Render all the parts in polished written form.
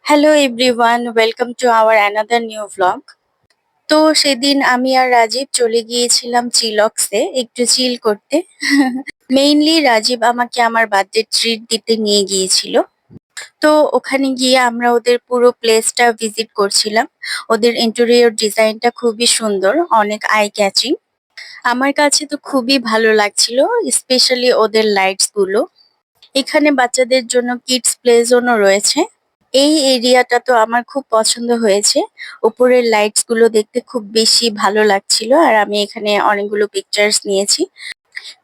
Hello everyone, welcome to our another new vlog. তো সেদিন আমি আর রাজীব চলে গিয়েছিলাম চিলক্সে একটু চিল করতে। মেইনলি রাজীব আমাকে আমার বার্থডে ট্রিট দিতে নিয়ে গিয়েছিল। তো ওখানে গিয়ে আমরা ওদের পুরো প্লেসটা ভিজিট করছিলাম। ওদের ইন্টেরিয়র ডিজাইনটা খুবই সুন্দর, অনেক আই ক্যাচিং। আমার কাছে তো খুবই ভালো লাগছিল, স্পেশালি ওদের লাইটস গুলো। এখানে বাচ্চাদের জন্য কিডস প্লে জোনও রয়েছে। এই এরিয়াটা তো আমার খুব পছন্দ হয়েছে। উপরের লাইটস গুলো দেখতে খুব বেশি ভালো লাগছিল আর আমি এখানে অনেকগুলো পিকচার্স নিয়েছি।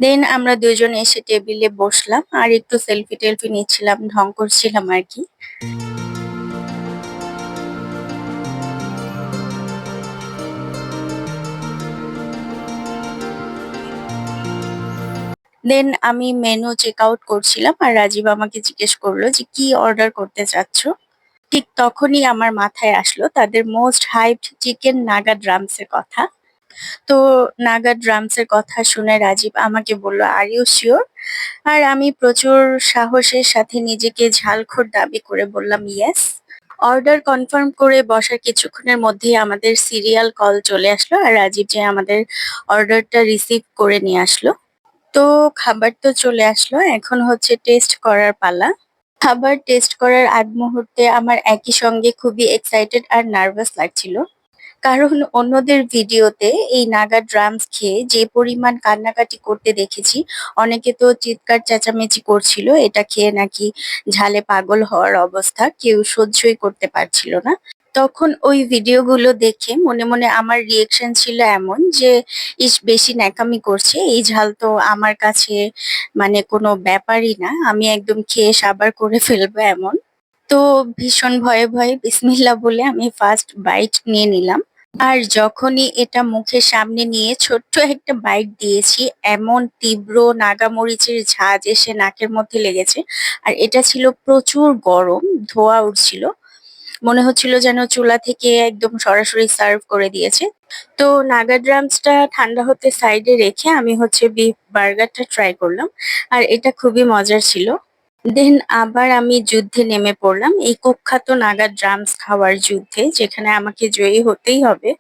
দেন আমরা দুজন এসে টেবিলে বসলাম আর একটু সেলফি টেলফি নিচ্ছিলাম, ঢং করছিলাম আর কি। দেন আমি মেনু চেক আউট করছিলাম আর রাজীব আমাকে জিজ্ঞেস করলো যে কি অর্ডার করতে চাচ্ছ। ঠিক তখনই আমার মাথায় আসলো তাদের most hyped chicken Naga drums এর কথা। তো নাগা ড্রামস এর কথা শুনে রাজীব আমাকে বলল, আর ইউ শিওর? আর আমি প্রচুর সাহসের সাথে নিজেকে ঝালখোর দাবি করে বললাম ইয়েস। অর্ডার কনফার্ম করে বসার কিছুক্ষণের মধ্যেই আমাদের সিরিয়াল কল চলে আসলো আর রাজীব যে আমাদের অর্ডারটা রিসিভ করে নিয়ে আসলো। তো খাবার তো চলে আসলো, এখন হচ্ছে টেস্ট করার পালা। খাবার টেস্ট করার আগ মুহূর্তে আমার একই সঙ্গে খুবই এক্সাইটেড আর নার্ভাস লাগছিল। কারণ অন্যদের ভিডিওতে এই নাগা ড্রামস খেয়ে যে পরিমাণ কান্নাকাটি করতে দেখেছি, অনেকে তো চিৎকার চেঁচামেচি করছিল এটা খেয়ে নাকি ঝালে পাগল হওয়ার অবস্থা, কেউ সহ্যই করতে পারছিল না। তখন ওই ভিডিওগুলো দেখে মনে মনে আমার রিয়েকশন ছিল এমন যে ইস, বেশি ন্যাকামি করছে, এই ঝাল তো আমার কাছে মানে কোনো ব্যাপারই না, আমি একদম খেয়ে সাবার করে ফেলবো এমন। তো ভীষণ ভয়ে ভয়ে বিসমিল্লাহ বলে আমি ফার্স্ট বাইট নিয়ে নিলাম। আর যখনই এটা মুখের সামনে নিয়ে ছোট্ট একটা বাইট দিয়েছি, এমন তীব্র নাগামরিচের ঝাঁজ এসে নাকের মধ্যে লেগেছে। আর এটা ছিল প্রচুর গরম, ধোঁয়া উঠছিল, মনে হচ্ছিল যেন চুলা থেকে একদম সরাসরি সার্ভ করে দিয়েছে। তো নাগা ড্রামসটা ঠান্ডা হতে সাইডে রেখে আমি হচ্ছে বিফ বার্গারটা ট্রাই করলাম আর এটা খুবই মজার ছিল। দেন আবার আমি যুদ্ধে নেমে পড়লাম, এই কুখ্যাত নাগা ড্রামস খাওয়ার যুদ্ধে, যেখানে আমাকে জয়ী হতেই হবে।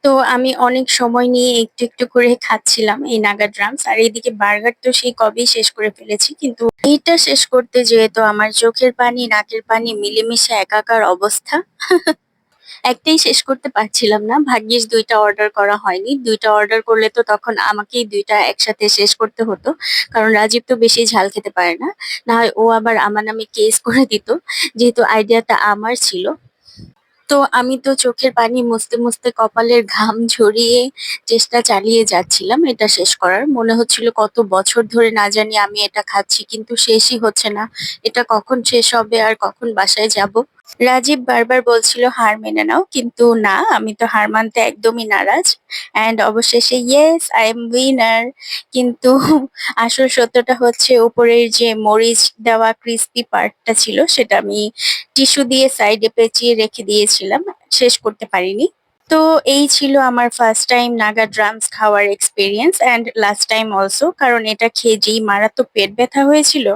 তো আমি অনেক সময় নিয়ে একটু একটু করে খাচ্ছিলাম এই নাগা ড্রামস আর এইদিকে বার্গার তো সেই কবেই শেষ করে ফেলেছি, কিন্তু এইটা শেষ করতে যেয়ে তো আমার চোখের পানি নাকের পানি মিলেমিশে একাকার অবস্থা। একটাই শেষ করতে পারছিলাম না, ভাগ্যিস দুইটা অর্ডার করা হয়নি, দুইটা অর্ডার করলে তো তখন আমাকেই দুইটা একসাথে শেষ করতে হতো। কারণ রাজীব তো বেশি ঝাল খেতে পারে না, না হয় ও আবার আমার নামে কেস করে দিত, যেহেতু আইডিয়াটা আমার ছিল। তো আমি তো চোখের পানি মুছতে মুছতে কপালের ঘাম ঝরিয়ে চেষ্টা চালিয়ে যাচ্ছিলাম এটা শেষ করার। মনে হচ্ছিল কত বছর ধরে না জানি আমি এটা খাচ্ছি, কিন্তু শেষই হচ্ছে না। এটা কখন শেষ হবে আর কখন বাসায় যাব? রাজীব বারবার বলছিল হার মেনে নাও, কিন্তু না, আমি তো হার মানতে একদমই নারাজ। অ্যান্ড অবশেষে ইয়েস, আই এম উইনার। কিন্তু আসল সত্যটা হচ্ছে উপরের যে মরিচ দেওয়া ক্রিস্পি পার্টটা ছিল সেটা আমি টিস্যু দিয়ে সাইডে পেঁচিয়ে রেখে দিয়েছিলাম, শেষ করতে পারিনি। তো এই ছিল আমার ফার্স্ট টাইম নাগা ড্রামস খাওয়ার experience and last time also, কারণ এটা খেয়ে যেই মারাত্মক পেট ব্যথা হয়েছিল।